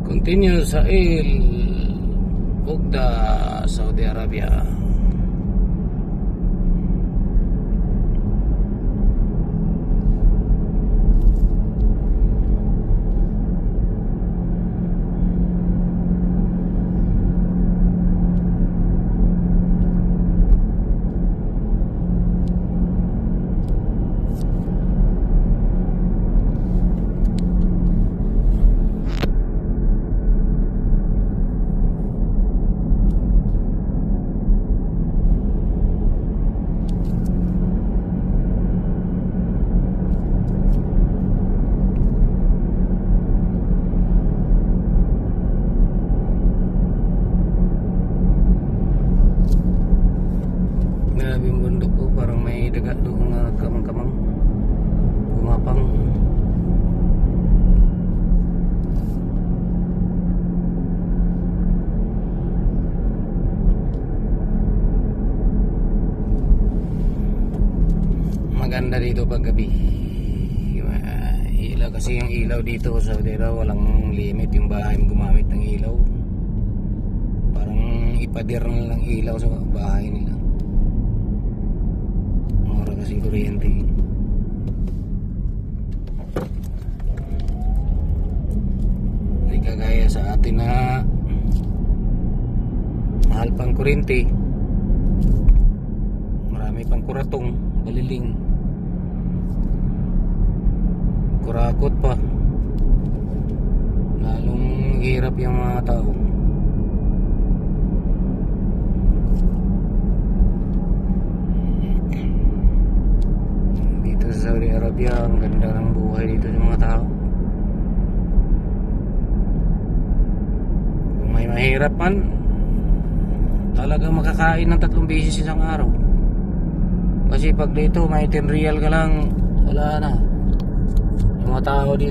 Continue sa Ugda, Saudi Arabia. Grabe yung bundok ko, parang may daga doon na kamang-kamang gumapang. Maganda dito pag gabi. Ilaw kasi, yung ilaw dito sa Saudi Arabia walang limit, yung bahay mo gumamit ng ilaw. Parang ipadir na lang ilaw sa bahay nila. Kasi kuryente. Hindi kagaya sa atin na mahal pang kuryente, marami pang kuratong, baliling, kurakot pa, lalong hirap yung mga tao. Sa Saudi Arabia, ang ganda ng buhay dito sa mga tao. Kung may mahirap man, talagang makakain ng 3 beses isang araw. Kasi pag dito may 10 real ka lang, wala na. Yung mga tao dito